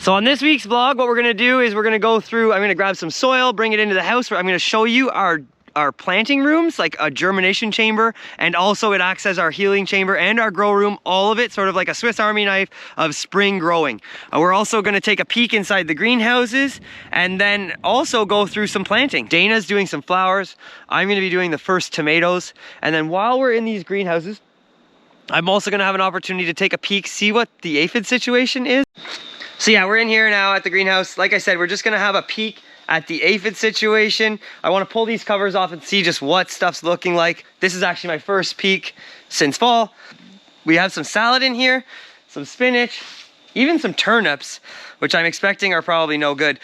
So on this week's vlog, what we're gonna do is we're gonna go through, I'm gonna grab some soil, bring it into the house. I'm gonna show you our planting rooms, like a germination chamber, and also it acts as our healing chamber and our grow room, all of it sort of like a Swiss Army knife of spring growing. We're also gonna take a peek inside the greenhouses and then also go through some planting. Dana's doing some flowers. I'm gonna be doing the first tomatoes. And then while we're in these greenhouses, I'm also gonna have an opportunity to take a peek, see what the aphid situation is. So yeah, we're in here now at the greenhouse. Like I said, we're just gonna have a peek at the aphid situation. I wanna pull these covers off and see just what stuff's looking like. This is actually my first peek since fall. We have some salad in here, some spinach, even some turnips, which I'm expecting are probably no good.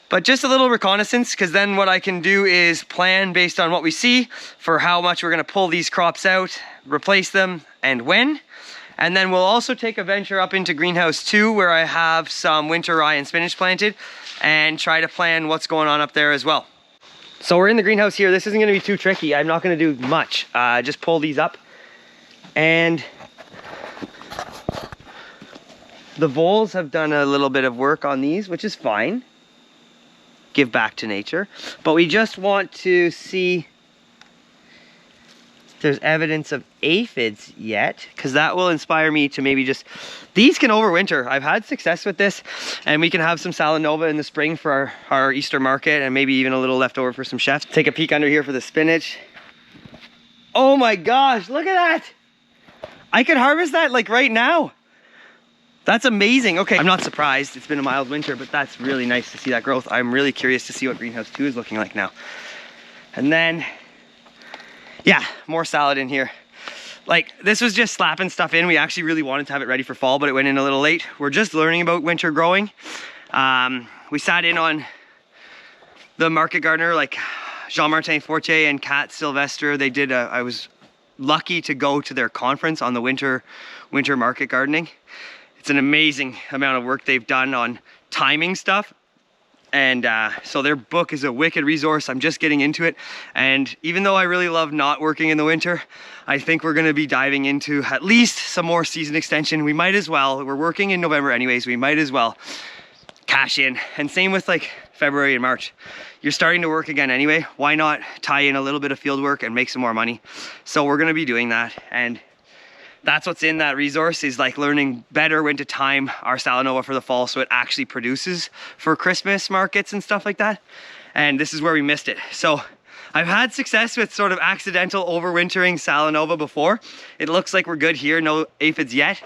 But just a little reconnaissance, because then what I can do is plan based on what we see for how much we're gonna pull these crops out, replace them, and when. And then we'll also take a venture up into greenhouse 2 where I have some winter rye and spinach planted and try to plan what's going on up there as well. So we're in the greenhouse here. This isn't gonna be too tricky. I'm not gonna do much. Just pull these up. And the voles have done a little bit of work on these, which is fine. Give back to nature. But we just want to see if there's evidence of aphids yet, because that will inspire me to maybe just, these can overwinter. I've had success with this, and we can have some Salanova in the spring for our Easter market, and maybe even a little left over for some chefs. Take a peek under here for the spinach. Oh my gosh, look at that. I could harvest that like right now. That's amazing. Okay, I'm not surprised. It's been a mild winter, but that's really nice to see that growth. I'm really curious to see what greenhouse 2 is looking like now. And then, yeah, more salad in here. Like, this was just slapping stuff in. We actually really wanted to have it ready for fall, but it went in a little late. We're just learning about winter growing. We sat in on the market gardener, like Jean-Martin Fortier and Kat Sylvester. They did I was lucky to go to their conference on the winter market gardening. It's an amazing amount of work they've done on timing stuff. And so their book is a wicked resource. I'm just getting into it. And even though I really love not working in the winter, I think we're gonna be diving into at least some more season extension. We might as well, we're working in November anyways, we might as well cash in. And same with like February and March. You're starting to work again anyway. Why not tie in a little bit of field work and make some more money? So we're gonna be doing that. And that's what's in that resource, is like learning better when to time our Salanova for the fall so it actually produces for Christmas markets and stuff like that. And this is where we missed it. So I've had success with sort of accidental overwintering Salanova before. It looks like we're good here, no aphids yet.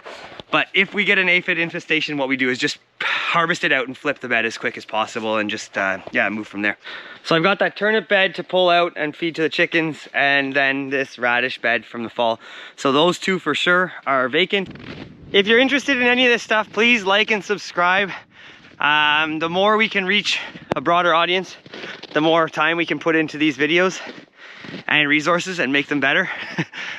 But if we get an aphid infestation, what we do is just harvest it out and flip the bed as quick as possible and just, yeah, move from there. So I've got that turnip bed to pull out and feed to the chickens, and then this radish bed from the fall. So those two for sure are vacant. If you're interested in any of this stuff, please like and subscribe. The more we can reach a broader audience, the more time we can put into these videos and resources and make them better.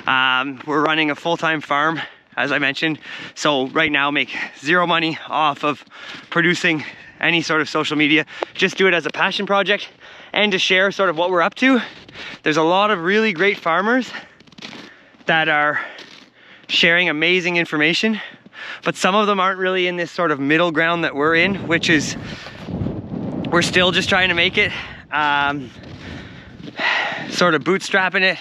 We're running a full-time farm, as I mentioned, so right now make zero money off of producing any sort of social media. Just do it as a passion project and to share sort of what we're up to. There's a lot of really great farmers that are sharing amazing information, but some of them aren't really in this sort of middle ground that we're in, which is we're still just trying to make it, sort of bootstrapping it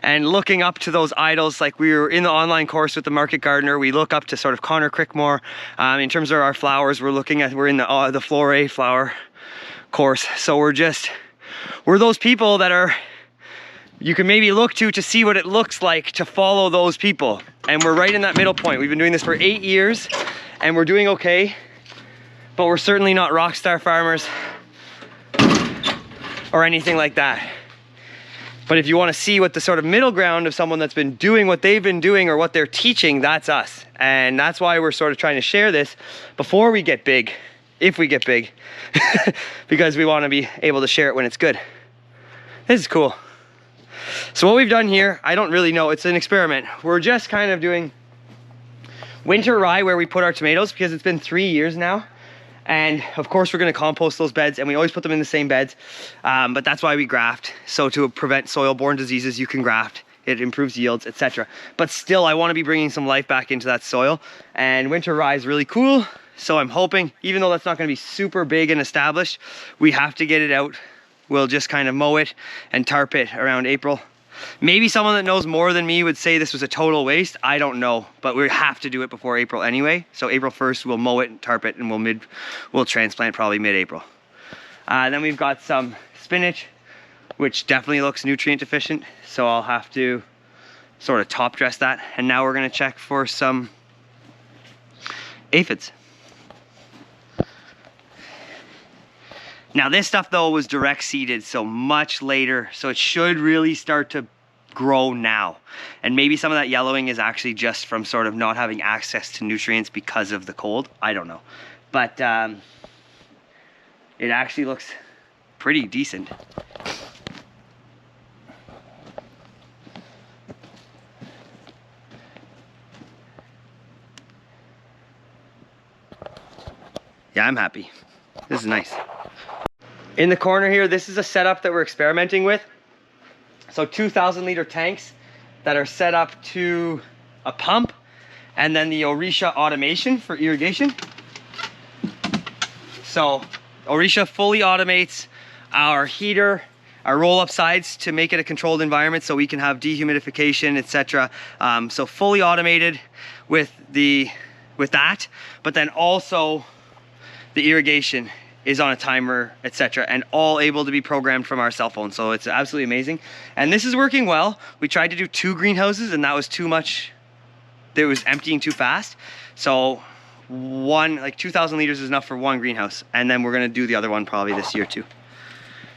and looking up to those idols. Like, we were in the online course with the market gardener, we look up to sort of Connor Crickmore. In terms of our flowers, we're in the Flore flower course. So we're those people that you can maybe look to see what it looks like to follow those people. And we're right in that middle point. We've been doing this for 8 years and we're doing okay, but we're certainly not rock star farmers or anything like that. But if you want to see what the sort of middle ground of someone that's been doing what they've been doing or what they're teaching, that's us. And that's why we're sort of trying to share this before we get big, if we get big, because we want to be able to share it when it's good. This is cool. So what we've done here, I don't really know, it's an experiment. We're just kind of doing winter rye where we put our tomatoes, because it's been 3 years now. And of course we're gonna compost those beds, and we always put them in the same beds, but that's why we graft. So to prevent soil-borne diseases, you can graft. It improves yields, etc. But still, I wanna be bringing some life back into that soil. And winter rye is really cool So I'm hoping, even though that's not going to be super big and established, we have to get it out. We'll just kind of mow it and tarp it around April. Maybe someone that knows more than me would say this was a total waste. I don't know, but we have to do it before April anyway. So April 1st, we'll mow it and tarp it, and we'll transplant probably mid-April. Then we've got some spinach, which definitely looks nutrient deficient. So I'll have to sort of top dress that. And now we're gonna check for some aphids. Now this stuff though was direct seeded, so much later, so it should really start to grow now. And maybe some of that yellowing is actually just from sort of not having access to nutrients because of the cold. I don't know. But it actually looks pretty decent. Yeah, I'm happy. This is nice. In the corner here, this is a setup that we're experimenting with. So 2,000 liter tanks that are set up to a pump, and then the Orisha automation for irrigation. So Orisha fully automates our heater, our roll-up sides to make it a controlled environment so we can have dehumidification, etc. So fully automated with that, but then also the irrigation is on a timer, etc., and all able to be programmed from our cell phone. So it's absolutely amazing. And this is working well. We tried to do 2 greenhouses and that was too much. It was emptying too fast. So like 2,000 liters is enough for 1 greenhouse. And then we're gonna do the other one probably this year too.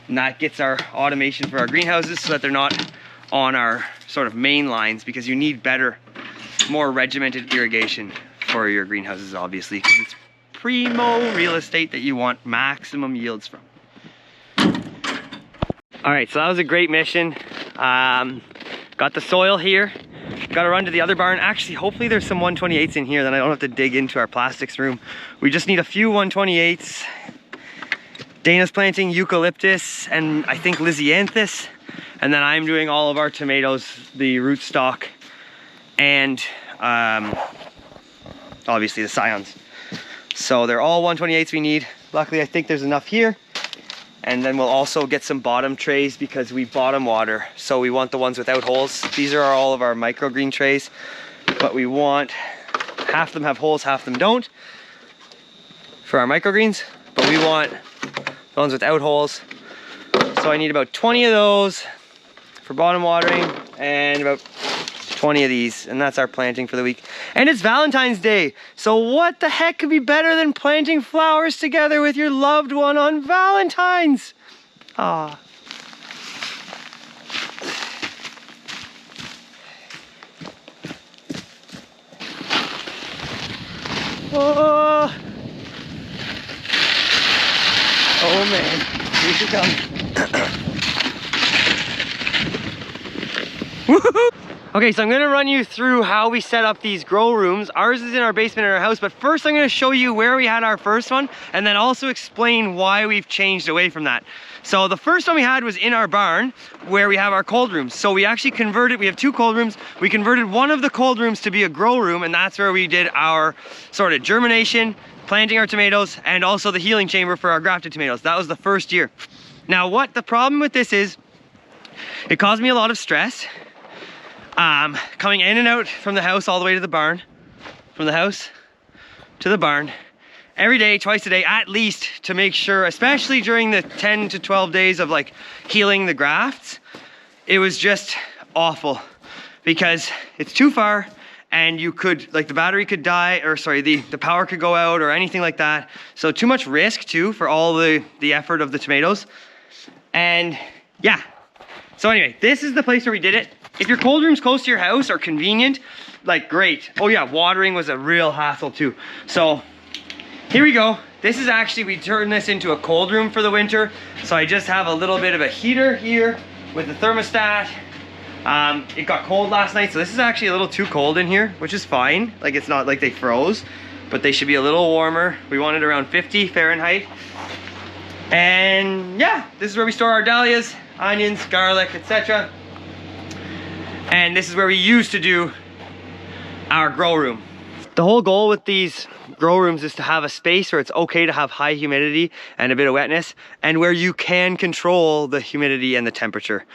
And that gets our automation for our greenhouses so that they're not on our sort of main lines, because you need better, more regimented irrigation for your greenhouses, obviously, because it's primo real estate that you want maximum yields from. All right, so that was a great mission. Got the soil here. Got to run to the other barn. Actually, hopefully there's some 128s in here, then I don't have to dig into our plastics room. We just need a few 128s. Dana's planting eucalyptus and I think lisianthus. And then I'm doing all of our tomatoes, the rootstock, and obviously the scions. So they're all 128s we need. Luckily, I think there's enough here. And then we'll also get some bottom trays because we bottom water. So we want the ones without holes. These are all of our microgreen trays, but we want, half of them have holes, half of them don't for our microgreens, but we want the ones without holes. So I need about 20 of those for bottom watering and about 20 of these, and that's our planting for the week. And it's Valentine's Day, so what the heck could be better than planting flowers together with your loved one on Valentine's? Ah. Oh. Oh man, here she comes. Woohoo! Okay, so I'm gonna run you through how we set up these grow rooms. Ours is in our basement in our house, but first I'm gonna show you where we had our first one and then also explain why we've changed away from that. So the first one we had was in our barn where we have our cold rooms. So we actually converted, we have 2 cold rooms. We converted one of the cold rooms to be a grow room, and that's where we did our sort of germination, planting our tomatoes, and also the healing chamber for our grafted tomatoes. That was the first year. Now what the problem with this is, it caused me a lot of stress. Coming in and out from the house all the way to the barn, from the house to the barn, every day, twice a day at least, to make sure, especially during the 10 to 12 days of like healing the grafts, it was just awful because it's too far and you could, like the battery could die, or sorry, the power could go out or anything like that. So too much risk too for all the effort of the tomatoes. And yeah, so anyway, this is the place where we did it. If your cold room's close to your house or convenient, like great. Oh yeah, watering was a real hassle too. So here we go. This is actually, we turned this into a cold room for the winter. So I just have a little bit of a heater here with the thermostat. It got cold last night, so this is actually a little too cold in here, which is fine. Like it's not like they froze, but they should be a little warmer. We want it around 50 Fahrenheit. And yeah, this is where we store our dahlias, onions, garlic, etc. And this is where we used to do our grow room. The whole goal with these grow rooms is to have a space where it's okay to have high humidity and a bit of wetness, and where you can control the humidity and the temperature.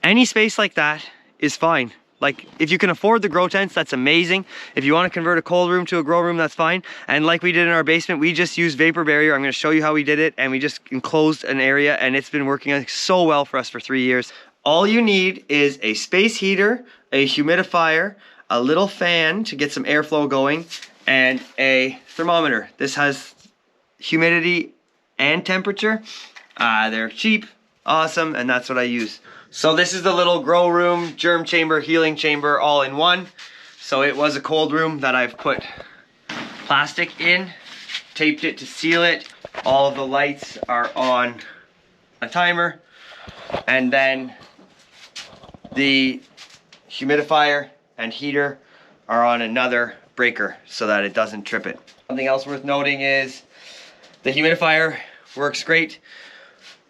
Any space like that is fine. Like, if you can afford the grow tents, that's amazing. If you want to convert a cold room to a grow room, that's fine. And like we did in our basement, we just used vapor barrier. I'm going to show you how we did it. And we just enclosed an area, and it's been working so well for us for 3 years. All you need is a space heater, a humidifier, a little fan to get some airflow going, and a thermometer. This has humidity and temperature. They're cheap, awesome, and that's what I use. So this is the little grow room, germ chamber, healing chamber, all in one. So it was a cold room that I've put plastic in, taped it to seal it. All of the lights are on a timer, and then the humidifier and heater are on another breaker so that it doesn't trip it. Something else worth noting is the humidifier works great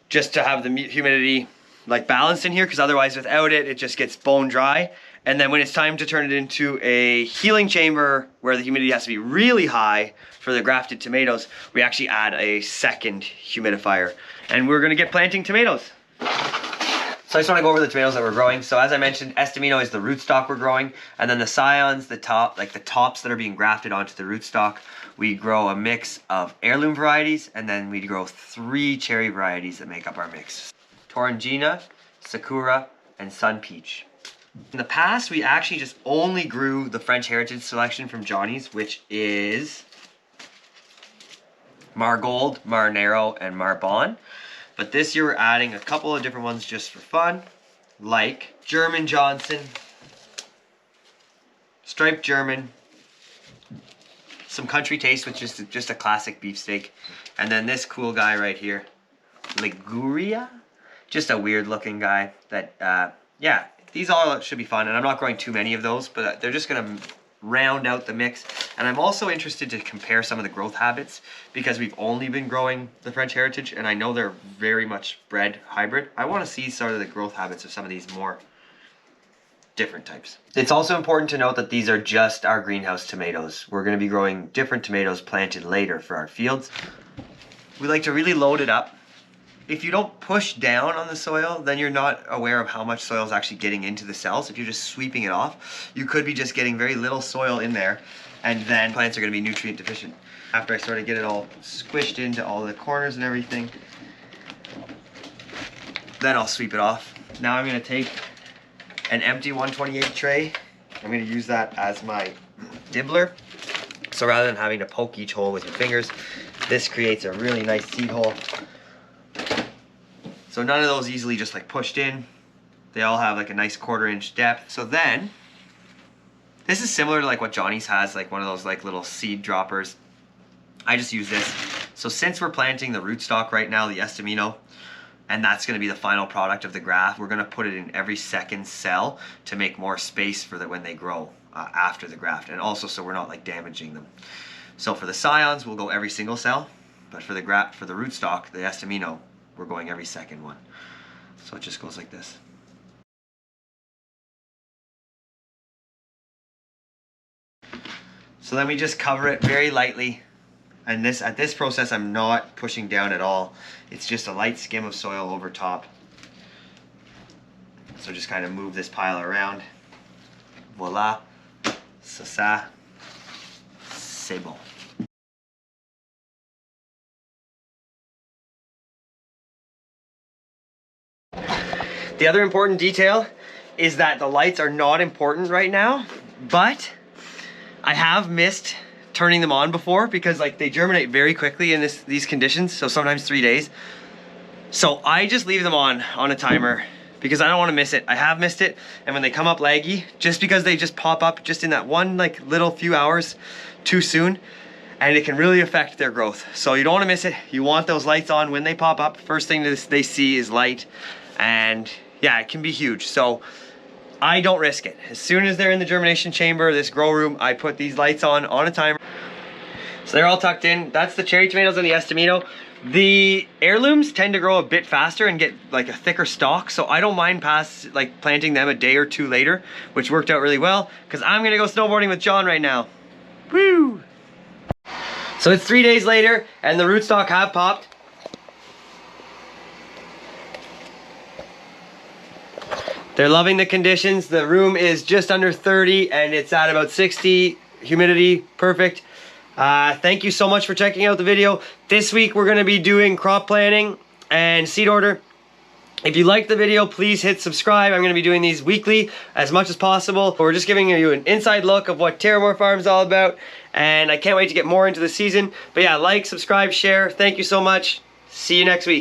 just to have the humidity like balanced in here, because otherwise without it, it just gets bone dry. And then when it's time to turn it into a healing chamber where the humidity has to be really high for the grafted tomatoes, we actually add a second humidifier. And we're gonna get planting tomatoes. So I just wanna go over the tomatoes that we're growing. So as I mentioned, Estimino is the rootstock we're growing. And then the scions, the tops that are being grafted onto the rootstock, we grow a mix of heirloom varieties, and then we grow 3 cherry varieties that make up our mix. Torangina, Sakura, and Sun Peach. In the past, we actually just only grew the French Heritage selection from Johnny's, which is Margold, Marnero, and Marbon. But this year we're adding a couple of different ones just for fun, like German Johnson, Striped German, some Country Taste, which is just a classic beefsteak, and then this cool guy right here, Liguria. Just a weird looking guy that, yeah, these all should be fun. And I'm not growing too many of those, but they're just gonna round out the mix. And I'm also interested to compare some of the growth habits, because we've only been growing the French Heritage, and I know they're very much bred hybrid. I wanna see sort of the growth habits of some of these more different types. It's also important to note that these are just our greenhouse tomatoes. We're gonna be growing different tomatoes planted later for our fields. We like to really load it up. If you don't push down on the soil, then you're not aware of how much soil is actually getting into the cells. If you're just sweeping it off, you could be just getting very little soil in there, and then plants are going to be nutrient deficient. After I sort of get it all squished into all the corners and everything, then I'll sweep it off. Now I'm going to take an empty 128 tray. I'm going to use that as my dibbler. So rather than having to poke each hole with your fingers, this creates a really nice seed hole. So none of those easily just like pushed in. They all have like a nice 1/4 inch depth. So then, this is similar to like what Johnny's has, like one of those like little seed droppers. I just use this. So since we're planting the rootstock right now, the Estimino, and that's gonna be the final product of the graft, we're gonna put it in every second cell to make more space for that when they grow after the graft. And also so we're not like damaging them. So for the scions, we'll go every single cell, but for the rootstock, the Estimino, we're going every second one. So it just goes like this. So then we just cover it very lightly. And at this process, I'm not pushing down at all. It's just a light skim of soil over top. So just kind of move this pile around. Voila. Ça, c'est bon. The other important detail is that the lights are not important right now, but I have missed turning them on before, because like they germinate very quickly in these conditions, so sometimes 3 days. So I just leave them on a timer because I don't want to miss it. I have missed it, and when they come up laggy, just because they just pop up just in that one like little few hours too soon, and it can really affect their growth. So you don't want to miss it. You want those lights on when they pop up. First thing they see is light, and yeah, it can be huge. So I don't risk it. As soon as they're in the germination chamber, this grow room, I put these lights on a timer. So they're all tucked in. That's the cherry tomatoes and the Estimino. The heirlooms tend to grow a bit faster and get like a thicker stalk, so I don't mind planting them a day or two later, which worked out really well, because I'm gonna go snowboarding with John right now. Woo! So it's 3 days later and the rootstock have popped. They're loving the conditions. The room is just under 30 and it's at about 60. Humidity, perfect. Thank you so much for checking out the video. This week we're gonna be doing crop planning and seed order. If you liked the video, please hit subscribe. I'm gonna be doing these weekly as much as possible. We're just giving you an inside look of what Terramore Farm is all about. And I can't wait to get more into the season. But yeah, like, subscribe, share. Thank you so much. See you next week.